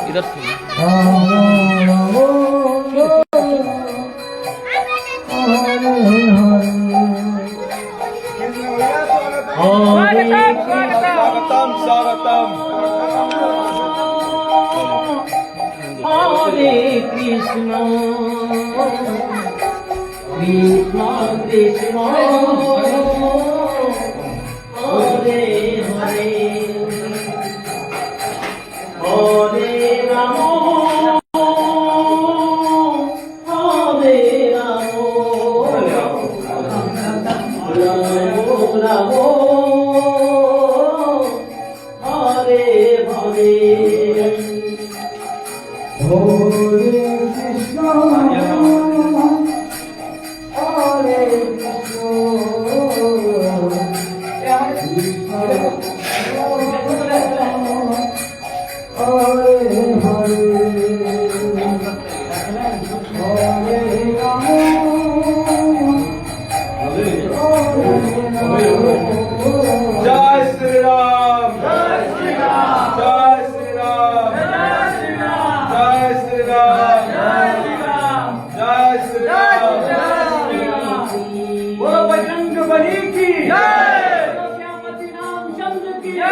इधर से स्वागतम स्वागतम। हरे कृष्ण कृष्ण कृष्ण हरे हरे हरे राम हरे राम राम राम हरे हरे जय श्री राम जय श्री राम जय श्री राम जय श्री राम जय श्री राम बोलो बजरंग बली की जय, श्यामती राम चंद्र की जय,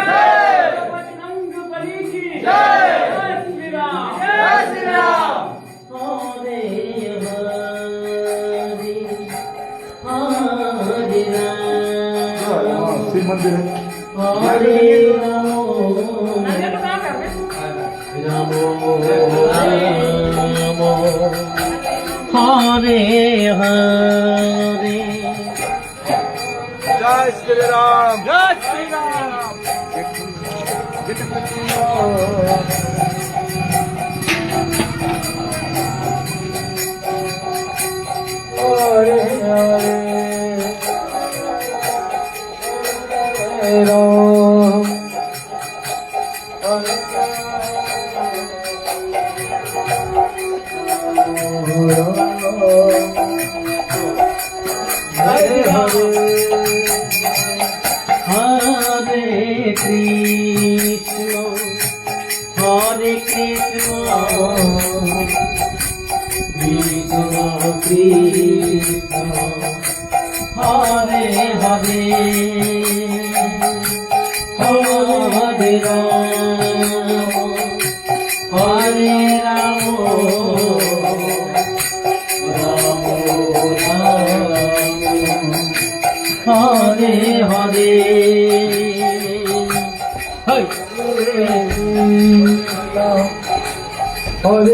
बजरंग बली की जय। जय श्री राम जय श्री राम। हरे हरे हरे राम शिव मंदिर है। हरे राम राम राम हरे हरे जय श्री राम जय श्री राम। हरे हरे राम हरे हरे कृष्ण हरे कृष्ण कृष्ण कृष्ण हरे हरे हरे राम हरे राम राम राम हरे हरे हरे हरे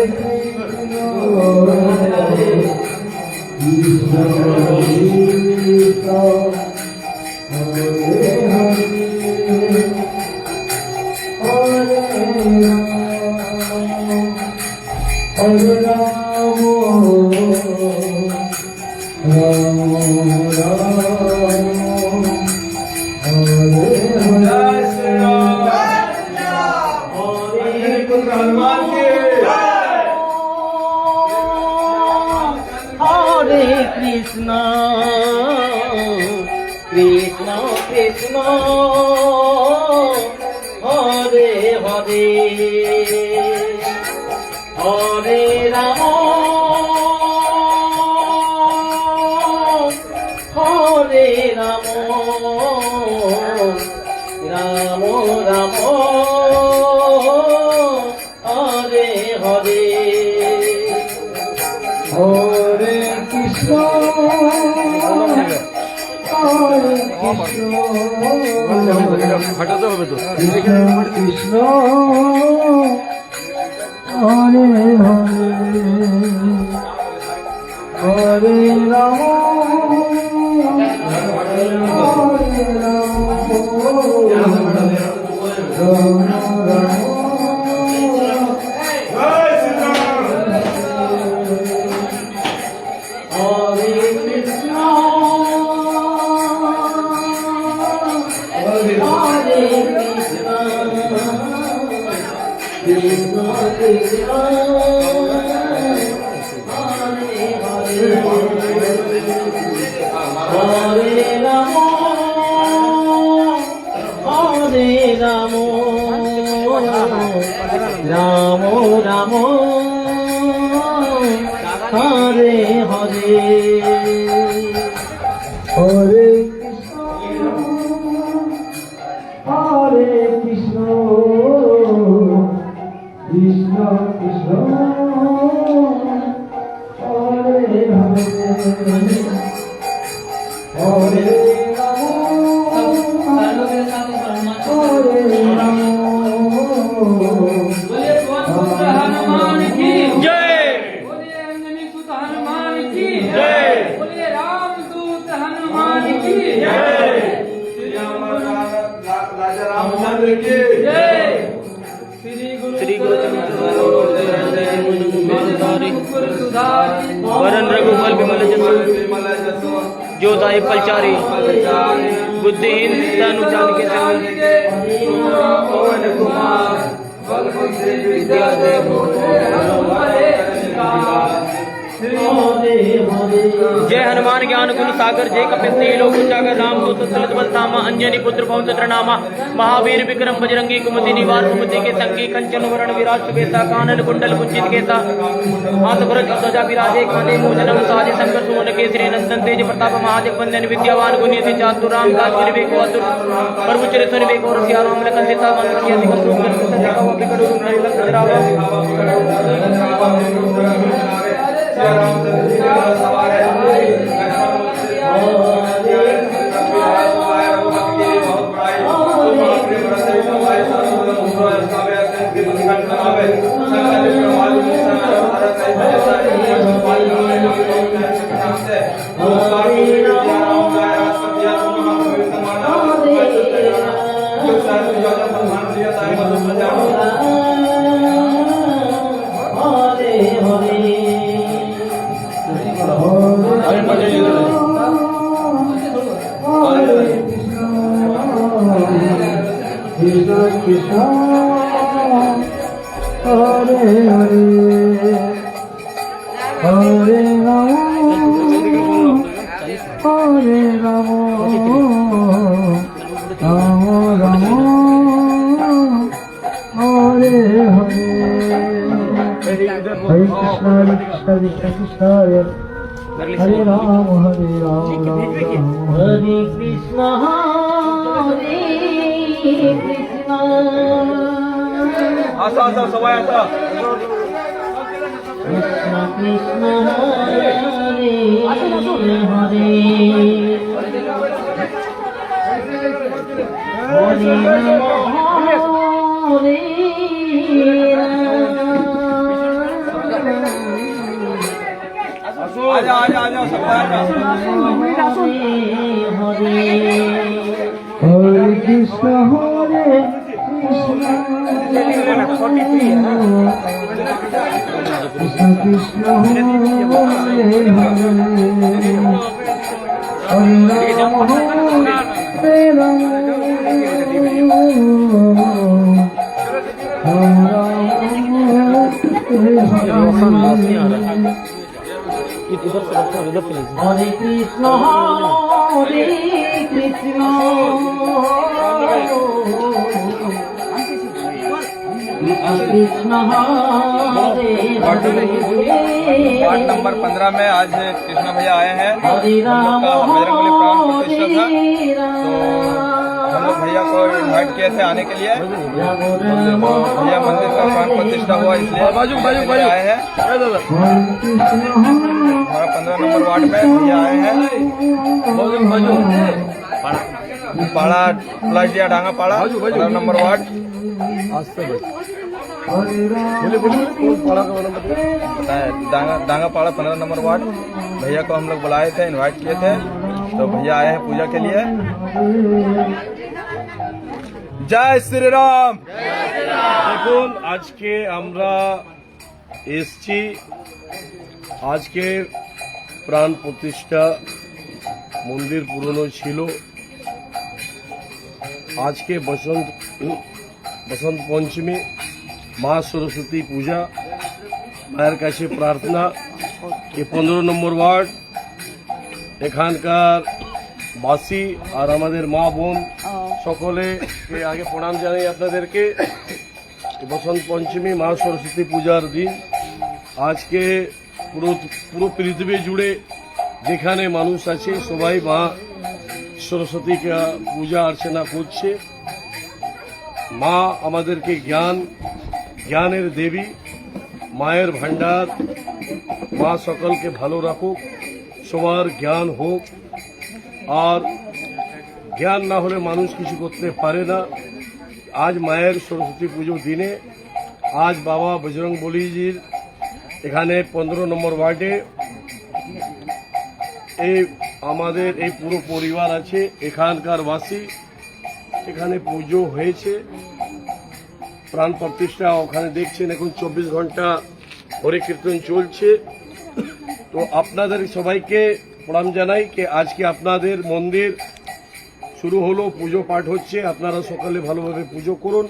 राम राम राम हरे जय श्री राम पुत्र हनुमान की हरे कृष्ण कृष्ण कृष्ण हरे हरे हरे राम हरे राम राम राम हरे हरे हरे कृष्ण हरे हटाते হবে তো कृष्ण कृष्ण हरे हरे हरे राम हरे राम राम राम हरे कृष्ण हरे कृष्ण कृष्ण कृष्ण हरे हरे हरे राम রাম রাম হরে হরে হরে কৃষ্ণ কৃষ্ণ কৃষ্ণ হরে হরে হরে हनुमान की जय बोलिए अंजनी सुत हनुमान की जय बोलिए रामदूत हनुमान की जय श्री राजा रामचंद्र की जय श्री गुरु सुधारी वरन रघुकुल विमल जसु जो दाय पलचारी बुद्धिहीन तनु जान के संग पवन कुमार बल बुद्धि विद्या दे जय हनुमान ज्ञान गुण सागर जय कपिस्ती लोक उजागर राम दूत तुलित बल धामा अंजनी पुत्र पवन पुत्र नामा महावीर विक्रम बजरंगी कुमति निवार सुमति के संगी कंचन वरण विराज सुबेसा कानन कुंडल कुंचित केसा हाथ भरत ध्वजा विराजे कांधे मूंजनम साजे शंकर सुमन केसरी नंदन तेज प्रताप महादेव वंदन विद्यावान गुणियति चातुर राम काज विवेक अतुर प्रभु चरित्र विवेक और सिया राम लखन सीता मन रखिया सिंह सुंदर सजा का विकट रूप नहीं Lakhan Ravan Krishna Krishna Hare Hare Hare Rama Rama Rama Hare Hare Hare Krishna Krishna Krishna Hare Rama Hare Rama Hare Krishna Hare Krishna आसा आसा सवाय आसा Krishna Krishna Hare Hare Hare आजा आजा आजा सवाय Hare Krishna Hare Krishna Krishna Krishna Hare Hare Hare Krishna Hare Krishna Krishna Hare ward number 15 में आज कृष्णा भैया आए हैं। Hare हम लोग का बजरंगबली प्राण प्रतिष्ठा था, तो हम लोग भैया को इन्वाइट किए थे आने के लिए। भैया मंदिर का प्राण प्रतिष्ठा हुआ इसलिए भैया आए हैं। हमारा 15 नंबर वार्ड में भैया आए हैं। पाड़ा प्लाजिया डांगा पाड़ा 15 नंबर वार्ड। बताए डांगा पाड़ा 15 नंबर वार्ड। भैया को हम लोग बुलाए थे, इनवाइट किए थे, तो भैया आए हैं पूजा के लिए। जय श्री राम। দেখুন আজকে আমরা এসছি আজকে প্রাণ প্রতিষ্ঠা মন্দির পুরনো ছিল। আজকে বসন্ত পঞ্চমী, মা সরস্বতী পূজা। মায়ের কাছে প্রার্থনা এই 15 নম্বর ওয়ার্ড এখানকার বাসী আর আমাদের মা বোন সকলে আগে প্রণাম জানাই আপনাদেরকে। বসন্ত পঞ্চমী মা সরস্বতী পূজার দিন। আজকে পুরো পৃথিবী জুড়ে যেখানে মানুষ আছে সবাই মা সরস্বতীকে পূজা অর্চনা করছে। মা আমাদেরকে জ্ঞানের দেবী, মায়ের ভান্ডার। মা সকলকে ভালো রাখুক, সবার জ্ঞান হোক। আর জ্ঞান না হলে মানুষ কিছু করতে পারে না। আজ মায়ের সরস্বতী পুজোর দিনে আজ বাবা বজরং বলিজির এখানে 15 নম্বর ওয়ার্ডে আমাদের এই পুরো পরিবার আছে, এখানকার বাসী। এখানে পুজো হয়েছে, প্রাণ প্রতিষ্ঠা ওখানে দেখছেন। এখন 24 ঘন্টা হরে কীর্তন চলছে। তো আপনাদের সবাইকে প্রণাম জানাই যে আজকে আপনাদের মন্দির শুরু হলো, পুজো পাঠ হচ্ছে। আপনারা সকালে ভালোভাবে পুজো করুন।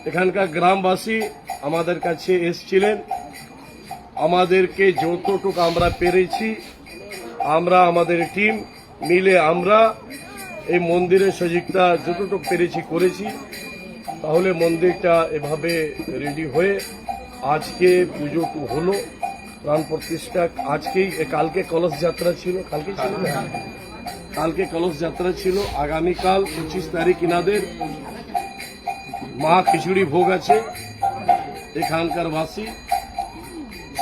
এখানকার গ্রামবাসী আমাদের কাছে এসেছিলেন, আমাদেরকে যতটুকু আমরা পেরেছি, আমরা আমাদের টিম মিলে আমরা এই মন্দিরের সহযোগিতা যতটুকু পেরেছি করেছি। তাহলে মন্দিরটা এভাবে রেডি হয়ে আজকে পুজো হলো, প্রাণ প্রতিষ্ঠা। আজকেই কালকে কলস যাত্রা ছিল, কালকে কলস যাত্রা ছিল। আগামীকাল 25 তারিখ ইনাদের মা খিচুড়ি ভোগ আছে। এখানকার বাসী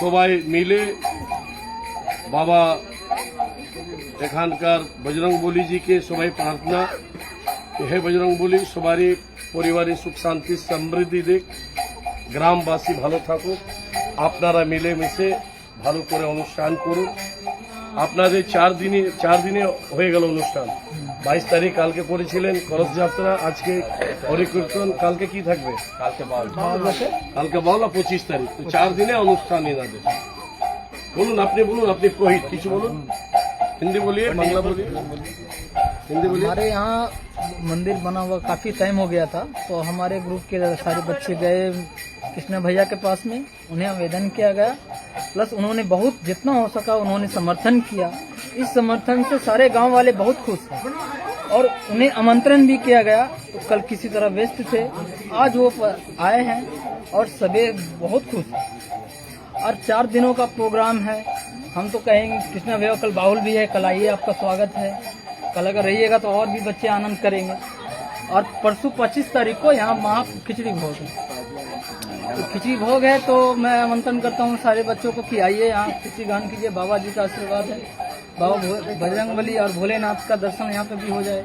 সবাই মিলে বাবা এখানকার বজরং বলিজিকে সবাই প্রার্থনা, হে বজরং বলি সবারই পরিবারে সুখ শান্তি সমৃদ্ধি দেখ, গ্রামবাসী ভালো থাকুক। আপনারা মিলেমিশে ভালো করে অনুষ্ঠান করুন। আপনাদের 4 দিনে হয়ে গেল অনুষ্ঠান। 22 তারিখ কালকে করেছিলেন কলস যাত্রা, আজকে হরি কীর্তন। কালকে কি থাকবে? কালকে বাউল 25 তারিখ। তো 4 দিনে অনুষ্ঠান এনাদের। বলুন, আপনি বলুন, আপনি পুরোহিত, কিছু বলুন। हिंदी बोलिए, बांग्ला बोलिए, हिंदी बोलिए। हमारे यहाँ मंदिर बना हुआ काफी टाइम हो गया था, तो हमारे ग्रुप के सारे बच्चे गए कृष्ण भैया के पास में, उन्हें आवेदन किया गया। प्लस उन्होंने बहुत जितना हो सका उन्होंने समर्थन किया। इस समर्थन से सारे गांव वाले बहुत खुश हैं और उन्हें आमंत्रण भी किया गया। तो कल किसी तरह व्यस्त थे, आज वो आए हैं और सभी बहुत खुश हैं। और 4 दिनों का प्रोग्राम है। हम तो कहेंगे कृष्णा भैया कल बाहुल भी है, कल आइए, आपका स्वागत है। कल अगर रहिएगा तो और भी बच्चे आनंद करेंगे। और परसों 25 तारीख को यहाँ महा खिचड़ी भोग है। तो खिचड़ी भोग है तो मैं आमंत्रण करता हूँ सारे बच्चों को कि आइए यहाँ खिचड़ी गान कीजिए। बाबा जी का आशीर्वाद है, बाबा बजरंगबली और भोलेनाथ का दर्शन यहाँ पे भी हो जाए।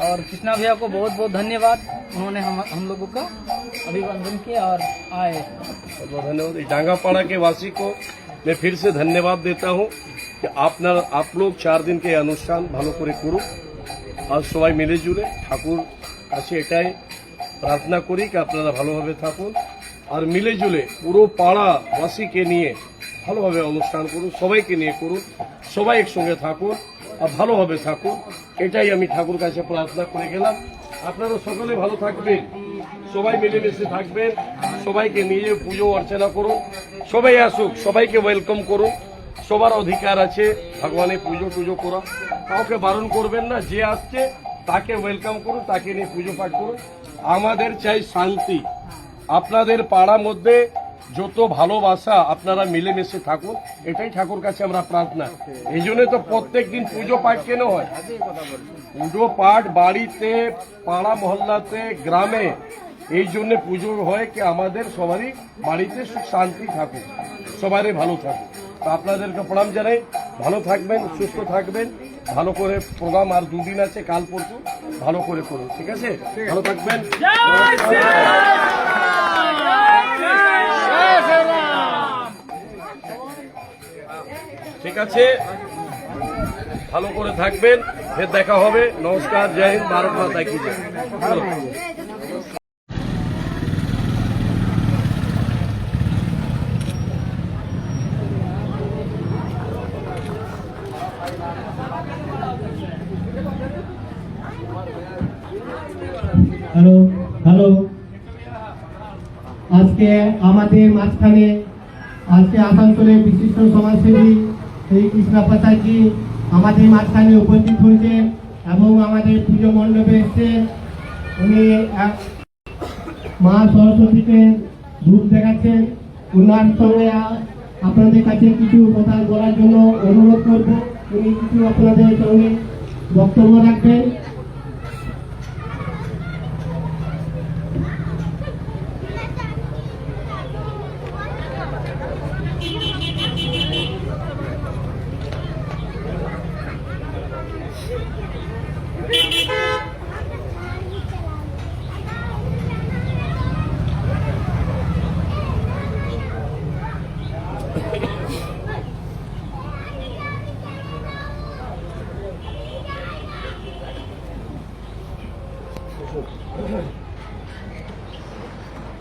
और कृष्णा भैया को बहुत बहुत धन्यवाद, उन्होंने हम लोगों का अभिवादन किया और आए। बहुत धन्यवाद। डांगापाड़ा के वासी को मैं फिर से धन्यवाद देता हूँ कि आप लोग 4 दिन के अनुष्ठान ভালো করে করুন। আর সবাই মিলে জুড়ে ঠাকুর কাছে এটাই প্রার্থনা করি कि আপনারা ভালোভাবে থাকুন আর মিলে জুলে পুরো পাড়া বাসীকে নিয়ে ভালোভাবে অনুষ্ঠান করুন, সবাইকে নিয়ে করুন, সবাই একসঙ্গে থাকুন আর ভালোভাবে থাকুন। এটাই আমি ঠাকুর কাছে প্রার্থনা করে গেলাম। আপনারা সকলে ভালো থাকবেন, সবাই মিলেমিশে থাকবেন, সবাইকে নিয়ে পুজো অর্চনা করুন। সবাই আসুক, সবাইকে ওয়েলকাম করুন। সবার অধিকার আছে ভগবানের পুজো টুজো করা, কাউকে বারণ করবেন না। যে আসছে তাকে ওয়েলকাম করুন, তাকে নিয়ে পুজো পাঠ করুন। আমাদের চাই শান্তি। আপনাদের পাড়ার মধ্যে যত ভালোবাসা, আপনারা মিলেমিশে থাকুন, এটাই ঠাকুর কাছে আমরা প্রার্থনা। এই জন্য তো প্রত্যেক দিন পুজো পাঠ কেন হয়? পুজো পাঠ বাড়িতে, পাড়া মহল্লাতে, গ্রামে এই জন্য পুজো হয় কি আমাদের সবারই বাড়িতে সুখ শান্তি থাকুক, সবারই ভালো থাকুক। তো আপনাদেরকে প্রণাম জানাই। ভালো থাকবেন, সুস্থ থাকবেন, ভালো করে প্রোগ্রাম আর 2 দিন আছে, কাল পরশু ভালো করে করুন। ঠিক আছে, ভালো থাকবেন। ঠিক আছে, ভালো করে থাকবেন, ফের দেখা হবে। নমস্কার, জয় হিন্দ, ভারত মাতা কি জয়। ভালো। হ্যালো হ্যালো আজকে আমাদের মাঝখানে আজকে আসানসোলের বিশিষ্ট সমাজসেবী শ্রী কৃষ্ণা প্রসাদজি আমাদের মাঝখানে উপস্থিত হয়েছে এবং আমাদের পুজো মণ্ডপে এসছে। উনি মা সরস্বতীকে রূপ দেখাচ্ছেন। ওনার সঙ্গে আপনাদের কাছে কিছু কথা বলার জন্য অনুরোধ করব। উনি কিছু আপনাদের সঙ্গে বক্তব্য রাখবেন।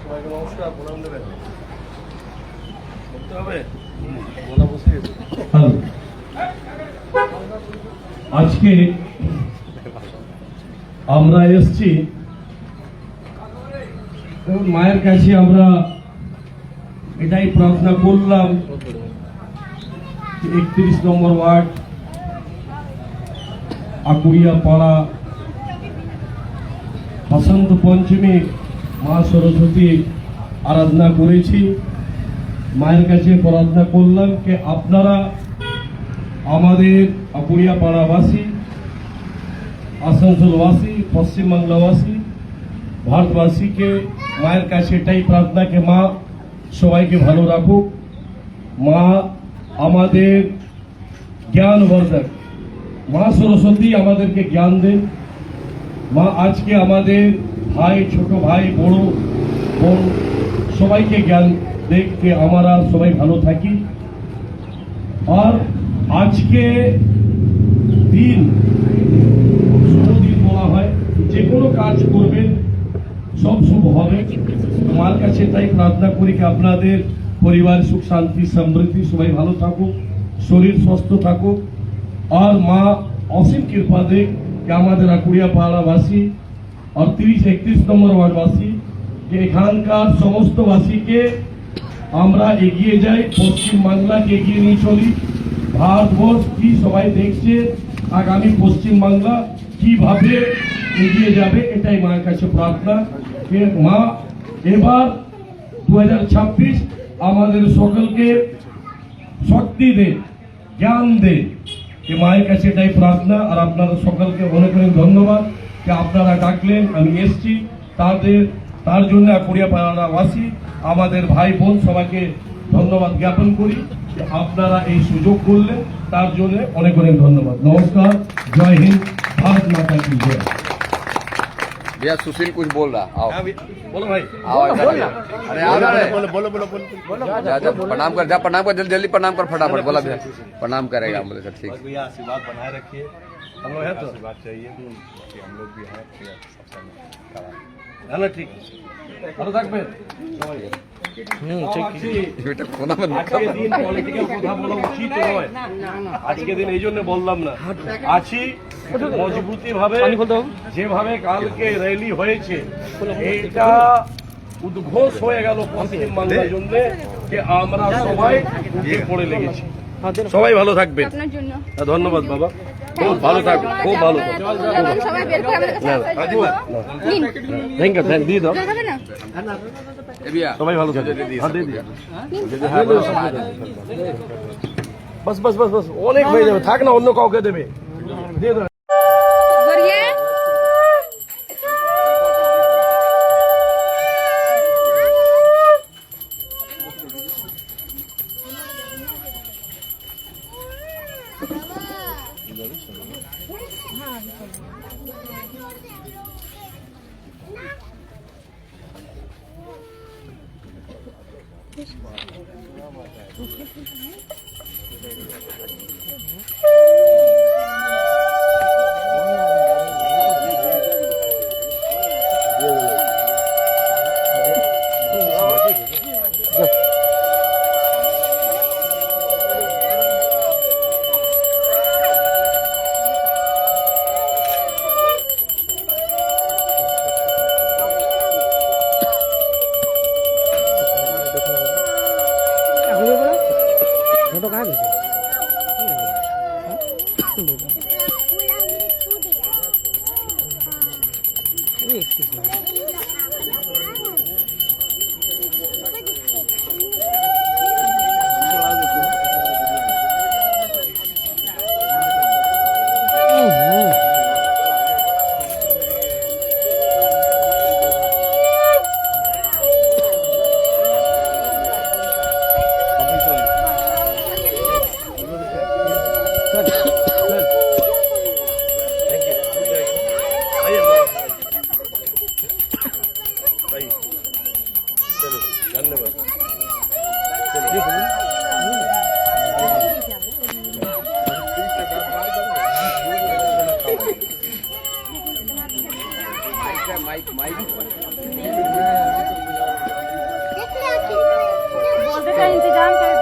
সবাইকে নমস্কার, প্রণাম দেবেন। বলতে হবে বলা বসে গেছে। আজকে আমরা এসছি মায়ের কাছে, আমরা এটাই প্রার্থনা করলাম 31 নম্বর ওয়ার্ড আকুড়িয়া পাড়া বসন্ত পঞ্চমী মা সরস্বতী আরাধনা করেছি। মায়ের কাছে প্রার্থনা করলাম যে আপনারা আমাদের আকুড়িয়া পাড়াবাসী, আসানসোলবাসী, পশ্চিমবাংলাবাসী, ভারতবাসীকে মায়ের কাছে এটাই প্রার্থনা কে মা সবাইকে ভালো রাখুক। মা আমাদের জ্ঞান বর্ধক, মা সরস্বতী আমাদেরকে জ্ঞান দেন। মা আজকে আমাদের ভাই, ছোট ভাই, বড় বোন সবাইকে জ্ঞান দেখতে আমরা সবাই ভালো থাকি। আর আজকে দিন শুভ দিন বলা হয়, যে কোনো কাজ করবেন সব শুভ হবে। মার কাছে তাই প্রার্থনা করি কি আপনাদের পরিবার সুখ শান্তি সমৃদ্ধি সবাই ভালো থাকুক, শরীর সুস্থ থাকুক। আর মা অসীম কৃপা দেখ कि আমাদের আকুড়িয়া পাড়াবাসী আর 31 নম্বর ওয়ার্ডবাসী যে এখানকার সমস্ত বাসীকে আমরা এগিয়ে যাই, পশ্চিমবাংলাকে এগিয়ে নিয়ে চলি। ভারতবর্ষ কি সবাই দেখছে আগামী পশ্চিমবাংলা কিভাবে এগিয়ে যাবে, এটাই মায়ের কাছে প্রার্থনা যে মা এবার 2026 আমাদের সকলকে শক্তি দে, জ্ঞান দে। যে মায়ের কাছে এটাই প্রার্থনা। আর আপনারা সকলকে অনেক অনেক ধন্যবাদ যে আপনারা ডাকলেন, আমি এসছি। তার জন্য আকুড়িয়া পাড়াবাসী, আমাদের ভাই বোন সবাইকে ধন্যবাদ জ্ঞাপন করি যে আপনারা এই সুযোগ করলেন, তার জন্য অনেক অনেক ধন্যবাদ। নমস্কার, জয় হিন্দ, ভারত মাতা কি জয়। भैया सुशील कुछ बोल रहा, आओ बोलो भाई, आओ इधर भैया। अरे आओ ना रे। जा जा प्रणाम कर, जा प्रणाम कर, जल्दी जल्दी प्रणाम कर फटाफट। बोला भैया प्रणाम करेगा, हम बोले सर ठीक। भैया आशीर्वाद बनाए रखिए, हम लोग हैं तो आशीर्वाद चाहिए कि हम लोग भी हैं, है ना? ठीक ভালো থাকবেন সবাই। बेटा कोना में আজকে দিন পলিটিক্যাল কথা বলা উচিত নয়, আজকে দিন এই জন্য বললাম না। আছি মজবুতি ভাবে, যেভাবে কালকে র্যালি হয়েছে এটা উদ্ঘোষ হয়ে গেল পশ্চিমবাংলার জন্য যে আমরা সবাই উঠে পড়ে লেগেছি। সবাই ভালো থাকবেন, ধন্যবাদ বাবা, খুব ভালো থাকবেন, খুব ভালো থ্যাংক ইউ, দিয়ে দাও সবাই ভালো থাকবেন। বাস বাস বাস বাস, অনেক হয়ে যাবে, থাক না, অন্য কাউকে দেবে, দিয়ে দাও। फोटो कहाँ भेजे? बोलते का इंतजाम कर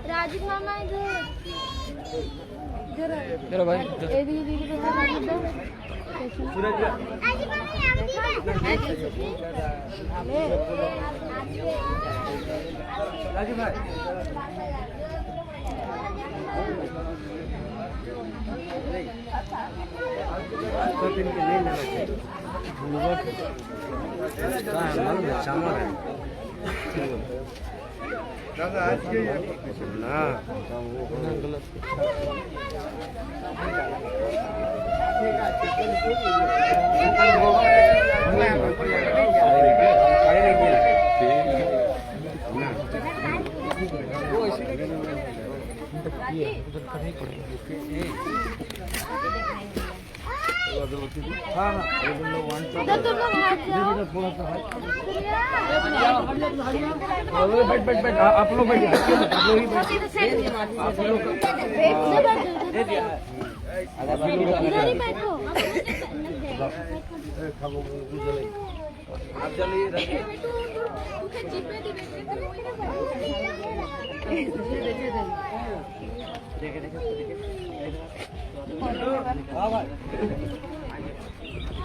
राजीव मामा इधर चलो भाई ए दीदी को सूरज राजीव भाई दादा आज के ना इधर तुम लोग हाथ जाओ बैठ आप लोग बैठिए इधर ही बैठो आप चलिए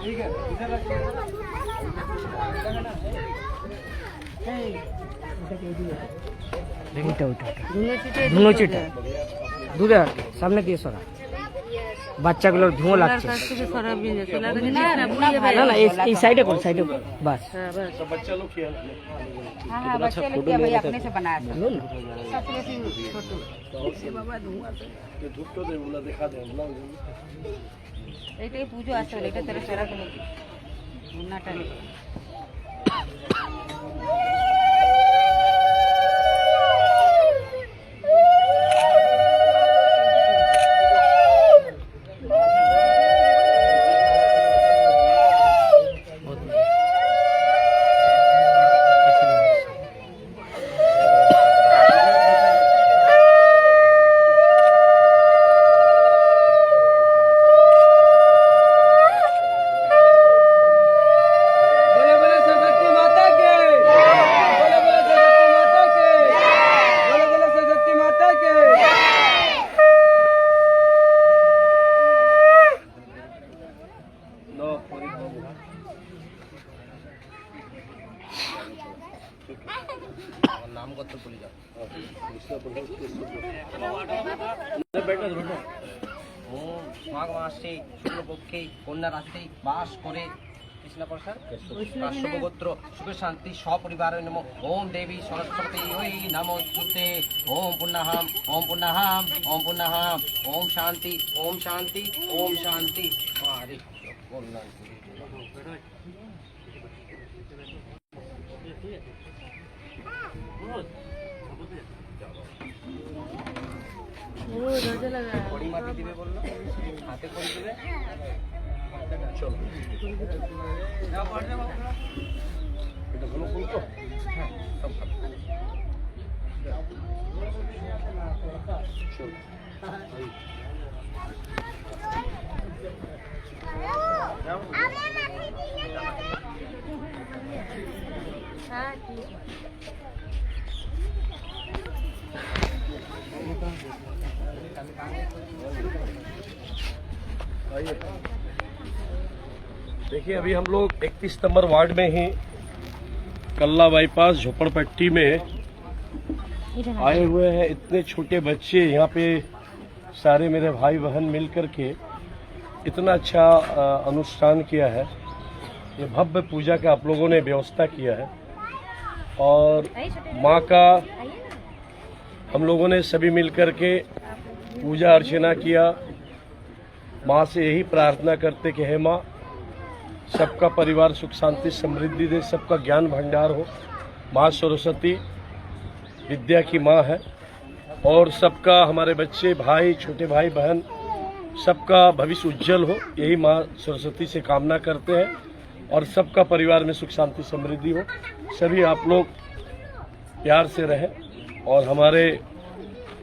ठीक है इधर रखिए ধুনো চিটে দূরে সামনে দিয়ে সরা বাচ্চাগুলোর ধুঁয়ো লাগছে না না এই সাইডে কর বাস सब बच्चा लोग खेल हाँ हाँ बच्चे लोग क्या भाई अपने से बनाया था लो ना सबसे बेसी छोटू ये धूप तो दे बोला दिखा दे बोला এইটা পুজো আসছে এটা তেরে সেরা করে মুন্নাটা नाम कत बोली जा ও মাঘ মাসে শুক্লপক্ষে কন্যা রাশিতে বাস করে কৃষ্ণ প্রসাদ পার্শ্বগোত্র সুখ শান্তি সপরিবার নমো ওম দেবী সরস্বতী ওই নমো তুতে ওম পুণ্যাহাম ওম পুণ্যাহাম ওম পুণ্যাহাম ওম শান্তি ওম শান্তি ওম শান্তি হরে কল্যাণ কড়ি মাটি দিবে বললো হাতে কড়ি দিবে চলো এটা ভালো ফুল তো হ্যাঁ সব ভালো চলো हाँ ठीक है देखिए अभी हम लोग 31 नंबर वार्ड में ही कल्ला बाईपास झोपड़पट्टी में आए हुए हैं। इतने छोटे बच्चे यहाँ पे सारे मेरे भाई बहन मिल कर के इतना अच्छा अनुष्ठान किया है। ये भव्य पूजा का आप लोगों ने व्यवस्था किया है और माँ का हम लोगों ने सभी मिल कर के पूजा अर्चना किया। माँ से यही प्रार्थना करते कि हे माँ सबका परिवार सुख शांति समृद्धि दे, सबका ज्ञान भंडार हो। माँ सरस्वती विद्या की माँ है और सबका हमारे बच्चे भाई छोटे भाई बहन सबका भविष्य उज्जवल हो, यही माँ सरस्वती से कामना करते हैं और सबका परिवार में सुख शांति समृद्धि हो। सभी आप लोग प्यार से रहें और हमारे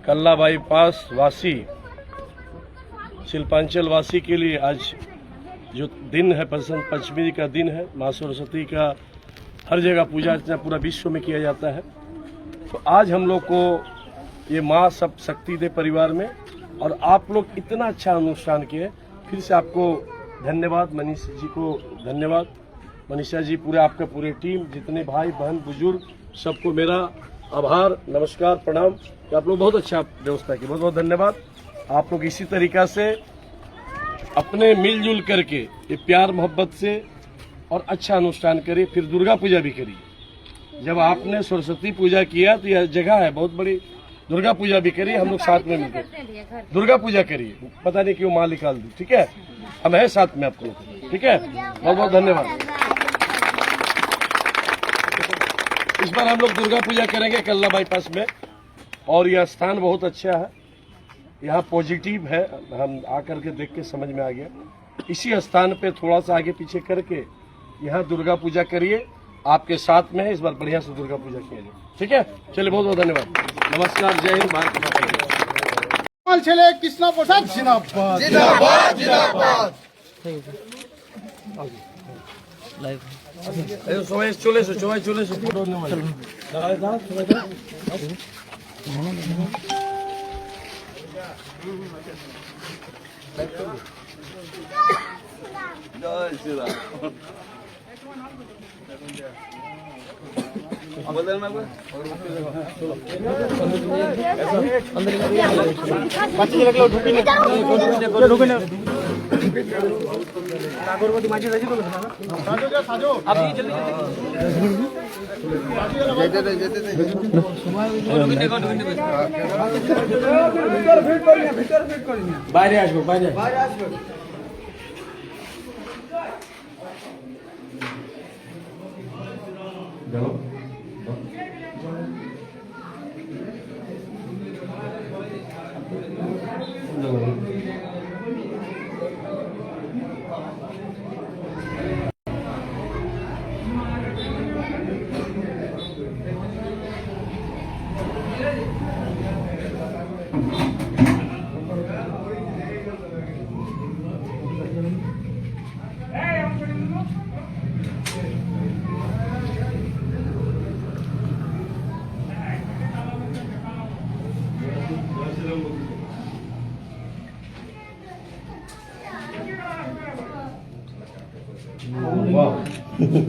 कल्ला बाईपास वासी शिल्पांचल वासी के लिए आज जो दिन है बसंत पंचमी का दिन है, माँ सरस्वती का हर जगह पूजा अर्चना पूरा विश्व में किया जाता है। तो आज हम लोग को ये माँ सब शक्ति दे परिवार में और आप लोग इतना अच्छा अनुष्ठान किए। फिर से आपको धन्यवाद, मनीषा जी को धन्यवाद, मनीषा जी पूरे आपका पूरे टीम जितने भाई बहन बुजुर्ग सबको मेरा आभार नमस्कार प्रणाम। आप लोग बहुत अच्छा व्यवस्था की, बहुत बहुत धन्यवाद। आप लोग इसी तरीका से अपने मिलजुल करके ये प्यार मोहब्बत से और अच्छा अनुष्ठान करिए। फिर दुर्गा पूजा भी करिए। जब आपने सरस्वती पूजा किया तो यह जगह है बहुत बड़ी, दुर्गा पूजा भी करिए। हम लोग साथ में मिलकर दुर्गा पूजा करिए। पता नहीं क्यों माँ निकाल दी, ठीक है, हम है साथ में आप लोग, ठीक है। बहुत बहुत धन्यवाद। इस बार हम लोग दुर्गा पूजा करेंगे कल्ला बाईपास में और यह स्थान बहुत अच्छा है, यहाँ पॉजिटिव है। हम आकर के देख के समझ में आ गया। इसी स्थान पे थोड़ा सा आगे पीछे करके यहाँ दुर्गा पूजा करिए। आपके साथ में है, इस बार बढ़िया से दुर्गा पूजा किया जाए, ठीक है। चलिए बहुत बहुत धन्यवाद, नमस्कार, जय हिंद, भारत माता की जय। ছেলে কৃষ্ণ প্রসাদ জিন্দাবাদ জিন্দাবাদ জিন্দাবাদ। সবাই চলে এসো, সবাই চলে এসো, ফটো নেওয়া जय श्री राम। बदल में বাইরে আসবো, বাইরে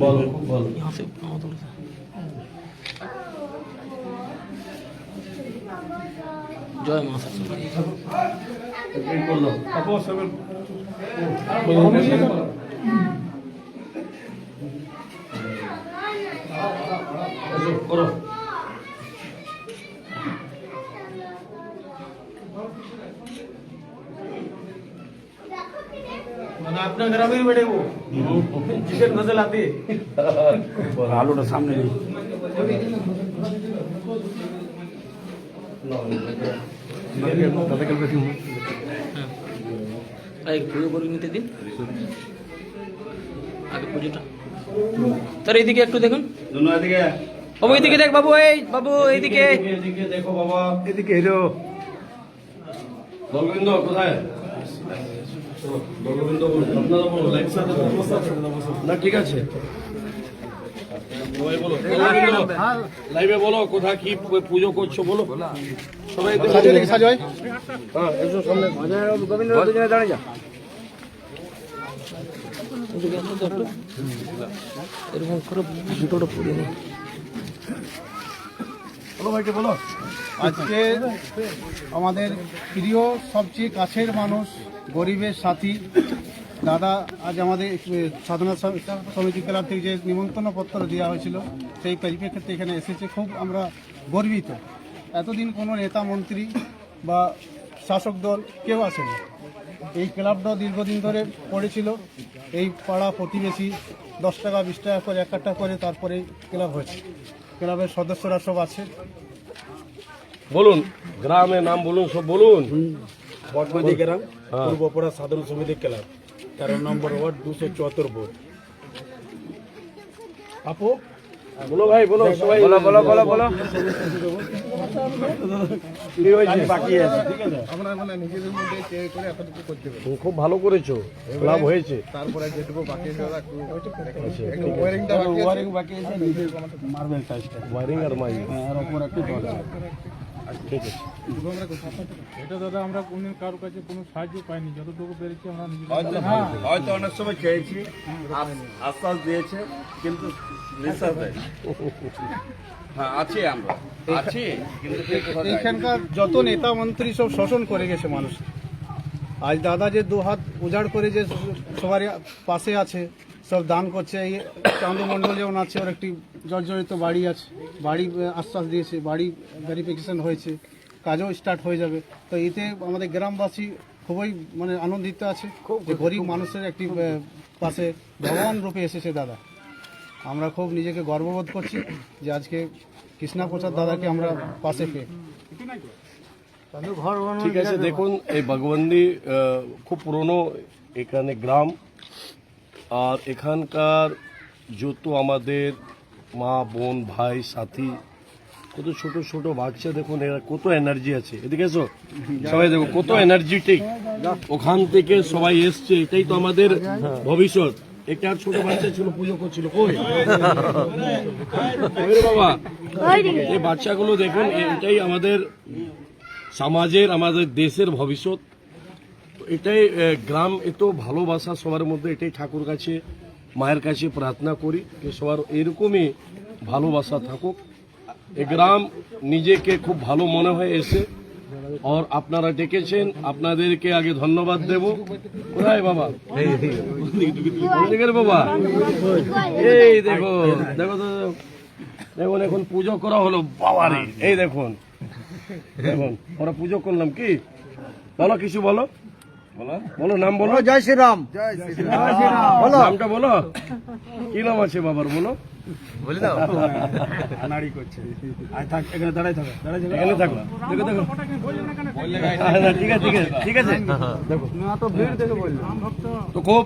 बोलो बोलो यहाँ से जय मां सरस्वती। बोलो अपना ग्रामीण बेटे वो चिकन गजल आती आलूটা সামনে নেই एक পুজো করে নিতে দিন আগে পুজোটা স্যার এইদিকে একটু দেখুন বাবু এইদিকে দেখ বাবু এই বাবু এইদিকে এদিকে দেখো বাবা এদিকে এলো দলগোবিন্দ কোথায় দলগোবিন্দ আপনারা বলো লাইভ সাথে না ঠিক আছে সবাই বলো লাইভে বলো কোথায় কি পুজো করছো বলো সবাই সাজয় হ্যাঁ এসো সামনে গোবিন্দ দুজনে দাঁড়িয়ে যা এরকম করে ভিডিওটা পড়ে নি বলো ভাইকে বলো আজকে আমাদের প্রিয় সবচেয়ে কাছের মানুষ গরিবের সাথী দাদা আজ আমাদের সাধনা সমিতি ক্লাব থেকে যে নিমন্ত্রণ পত্র দেওয়া হয়েছিল সেই পরিপ্রেক্ষিতে এখানে এসেছে খুব আমরা গর্বিত। এতদিন কোনো নেতা মন্ত্রী বা শাসক দল কেউ আসেনি। এই ক্লাবটাও দীর্ঘদিন ধরে পড়েছিল। এই পাড়া প্রতিবেশী 10 টাকা 20 টাকা করে 1 কাঠা করে তারপরে ক্লাব হয়েছে। ক্লাবের সদস্যরা সব আছে। বলুন গ্রামের নাম বলুন সব বলুন বটমাদি গ্রাম পূর্বপাড়া সাধারণ সমিতি ক্লাব 13 নম্বর ওয়ার্ড 274 বোর্ড। আপু বলো ভাই বলো সবাই বলো বলো বলো বলো কি হয়েছে বাকি আছে ঠিক আছে আমরা মানে নিজেদের মধ্যে চেয়ে করে এতটুকু করতে পারি। তুমি খুব ভালো করেছো লাভ হয়েছে তারপরে যেটুকু বাকি আছে একটু ওয়ারিংটা ওয়ারিং বাকি আছে নিজের মার্বেল টাইলসটা ওয়ারিং আর মাই আর উপর একটু দরজা। ঠিক আছে এটা দাদা আমরা কোনদিন কারোর কাছে কোনো সাহায্য পাইনি, যতটুকু পেরেছি আমরা হয়তো অনেক সময় চেয়েছি আশ্বাস দিয়েছে কিন্তু বিশ্বাস দেয় হ্যাঁ আছি আমরা আছি কিন্তু এইখানকার যত নেতা মন্ত্রী সব শোষণ করে গেছে মানুষ। আজ দাদা যে 2 হাত উজাড় করে যে সবার পাশে আছে, সব দান করছে। এই চান্দু মণ্ডল যেমন আছে, ওর একটি জর্জরিত বাড়ি আছে, বাড়ি আশ্বাস দিয়েছে, বাড়ি ভেরিফিকেশন হয়েছে, কাজও স্টার্ট হয়ে যাবে। তো এতে আমাদের গ্রামবাসী খুবই মানে আনন্দিত আছে যে গরিব মানুষের একটি পাশে ভগবান রূপে এসেছে দাদা। আমরা খুব নিজেকে গর্ববোধ করছি যে আজকে কৃষ্ণা প্রসাদ দাদাকে আমরা পাশে পেয়ে। ঠিক আছে দেখুন এই বাগবন্দি খুব পুরনো এখানে গ্রাম, আর এখানকার যত আমাদের মা বোন ভাই সাথী কত ছোট ছোট বাচ্চা দেখুন এরা কত এনার্জি আছে। এদিকে এসো সবাই দেখো কত এনার্জিটিক, ওখান থেকে সবাই এসছে। এটাই তো আমাদের ভবিষ্যৎ। একটা ছোট বাচ্চা ছিল পুজো করছিল, কই রে বাবা? এই বাচ্চাগুলো দেখুন এটাই আমাদের সমাজের আমাদের দেশের ভবিষ্যৎ। এটাই গ্রাম এত ভালোবাসা সবার মধ্যে, এটাই ঠাকুর কাছে মায়ের কাছে প্রার্থনা করি যে সবার এরকমই ভালোবাসা থাকুক। এই গ্রাম নিজেকে খুব ভালো মনে হয় এসে, আর আপনারা ডেকেছেন, আপনাদেরকে আগে ধন্যবাদ দেব। কোথায় বাবা? বাবা এই দেখো দেখো তো দেখুন এখন পুজো করা হলো বাবারে। এই দেখুন দেখুন ওরা পুজো করলাম। কি বলো কিছু বলো বলো নাম বলো। জয় শ্রীরাম। বলো নামটা বলো। কি নাম আছে বাবার বলো? বলে দাও। নাড়ি করছে। আয় থাক এখানে দাঁড়াই থাকো। এখানে থাকো দেখো দেখো ঠিক আছে ঠিক আছে ঠিক আছে দেখো না তো ভিড় দেখে বললো। তো খুব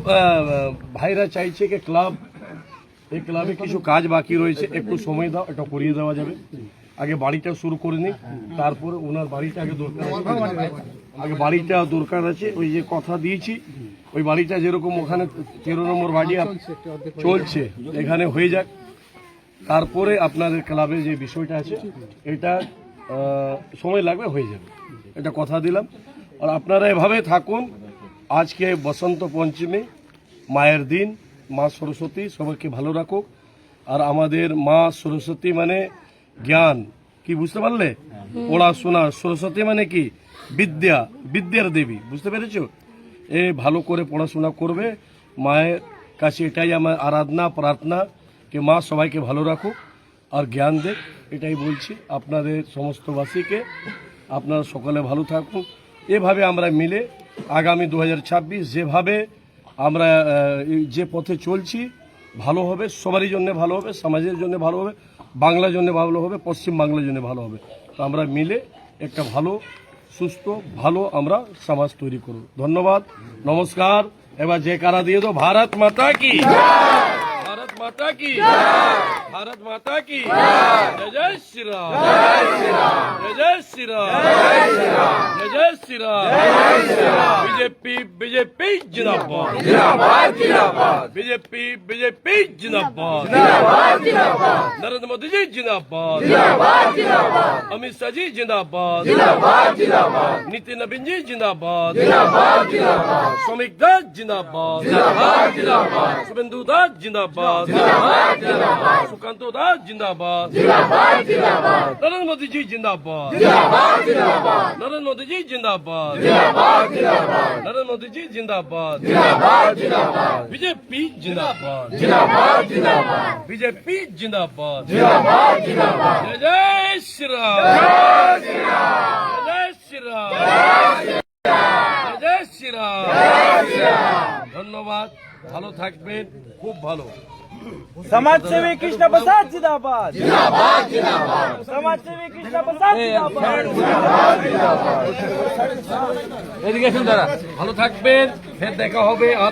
ভাইরা চাইছে কি ক্লাব এই ক্লাবে কিছু কাজ বাকি রয়েছে, একটু সময় দাও, এটা করিয়ে দেওয়া যাবে। আগে বাড়িটা শুরু করে নিই, তারপরে ওনার বাড়িটা আগে দরকার আছে। আগে বাড়িটা দরকার আছে। ওই যে কথা দিয়েছি ওই বাড়িটা যেরকম ওখানে 13 নম্বর বাড়ি চলছে এখানে হয়ে যাক, তারপরে আপনাদের ক্লাবে যে বিষয়টা আছে এটা সময় লাগবে, হয়ে যাবে, এটা কথা দিলাম। আর আপনারা এভাবে থাকুন। আজকে বসন্ত পঞ্চমী, মায়ের দিন, মা সরস্বতী সবাইকে ভালো রাখুক। আর আমাদের মা সরস্বতী মানে জ্ঞান, কি বুঝতে পারলে? পড়াশোনা, সরস্বতী মানে কি? বিদ্যা, বিদ্যার দেবী, বুঝতে পেরেছো? এ ভালো করে পড়াশোনা করবে। মায়ের কাছে এটাই আমার আরাধনা প্রার্থনা যে মা সবাইকে ভালো রাখুক আর জ্ঞান দেখ, এটাই বলছি আপনাদের সমস্তবাসীকে। আপনারা সকলে ভালো থাকুন। এভাবে আমরা মিলে আগামী 2026 যেভাবে আমরা এই যে পথে চলছি ভালো হবে, সবারই জন্য ভালো হবে, সমাজের জন্য ভালো হবে, বাংলার জন্য ভালো হবে, পশ্চিম বাংলার জন্য ভালো হবে। তো আমরা মিলে একটা ভালো সুস্থ ভালো আমরা সমাজ তৈরি করব। ধন্যবাদ, নমস্কার। এবার যে কারা দিয়ে দো, ভারত মাতা কি, ভারত মাতা কি, ভারত মাতা কি, জয় জয় শ্রীরাম, জয় জয় শ্রীরাম, জয় জয় শ্রীরাম। বিজেপি বিজেপি জিন্দাবাদ, বিজেপি বিজেপি জিন্দাবাদ, नरेंद्र मोदी जी जिंदाबाद, अमित शाह जी जिंदाबाद, नितिन नवीन जी जिंदाबाद, श्रमिक दास जिंदाबाद, शुभेंदु दास जिंदाबाद, सुकांत दास जिंदाबाद, नरेंद्र मोदी जी जिंदाबाद, नरेंद्र मोदी जी जिंदाबाद, नरेंद्र मोदी जी जिंदाबाद, बीजेपी जिंदाबाद, बीजेपी जिंदाबाद, जय जय श्री राम, जय श्री राम, जय श्री राम। ধন্যবাদ, ভালো থাকবেন, খুব ভালো। समाजसेवी कृष्ण प्रसाद जिंदाबाद, समाजसेवी कृष्ण प्रसाद जिंदाबाद। এদিকে এসুন দাদা, ভালো থাকবেন, ফের দেখা হবে। আর